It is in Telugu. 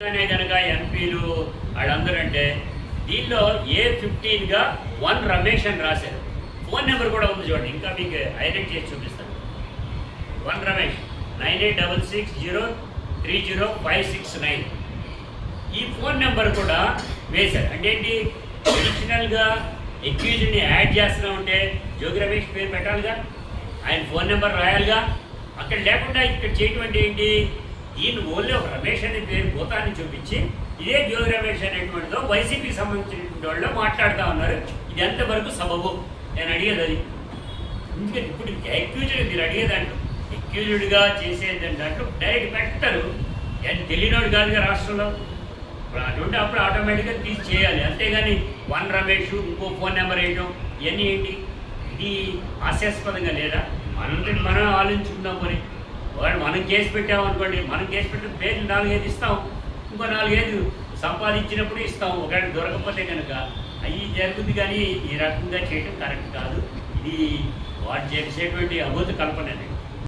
కనుక ఎంపీలు వాళ్ళందరూ అంటే దీనిలో A15గా 1 రమేష్ అని రాశారు. ఫోన్ నెంబర్ కూడా ఉంది చూడండి, ఇంకా మీకు హైలైట్ చేసి చూపిస్తాను. 1 రమేష్ 9866030569 ఈ ఫోన్ నెంబర్ కూడా వేశారు. అంటే ఏంటి, అడిషనల్గా అక్యూజ్డ్ని యాడ్ చేస్తూ ఉంటే జోగి రమేష్ పేరు పెట్టాలిగా, ఆయన ఫోన్ నెంబర్ రాయాలిగా. అక్కడ లేకుండా ఇక్కడ చేయటం అంటే ఏంటి, ఈయన ఓన్లీ ఒక రమేష్ అనే పేరు భూతాన్ని చూపించి ఇదే జోగి రమేష్ అనేటువంటిదో వైసీపీకి సంబంధించిన వాళ్ళు మాట్లాడుతూ ఉన్నారు. ఇది ఎంతవరకు సబబు నేను అడిగేది అది. ఎందుకంటే ఇప్పుడు అక్యూజ్డ్ మీరు అడిగేదాంట్లో అక్యూజ్డ్గా చేసేది దాంట్లో డైరెక్ట్ పెట్టరు. తెలియనోడు కాదుగా రాష్ట్రంలో. అటువంటి అప్పుడు ఆటోమేటిక్గా తీసి చేయాలి, అంతేగాని 1 రమేష్ ఇంకో ఫోన్ నెంబర్ వేయడం ఇవన్నీ ఏంటి, ఇది హాస్యాస్పదంగా లేదా? మనంతటి మనం ఆలోచించుకుందాం. మరి వాడు మనం కేసు పెట్టామనుకోండి, మనం కేసు పెట్టిన పేర్లు 4-5 ఇస్తాం, ఇంకో 4-5 సంపాదించినప్పుడు ఇస్తాం. ఒకవేళ దొరకకపోతే కనుక అవి జరుగుతుంది. కానీ ఈ రకంగా చేయడం కరెక్ట్ కాదు. ఇది వాడు చేసేటువంటి అబద్ధ కల్పన.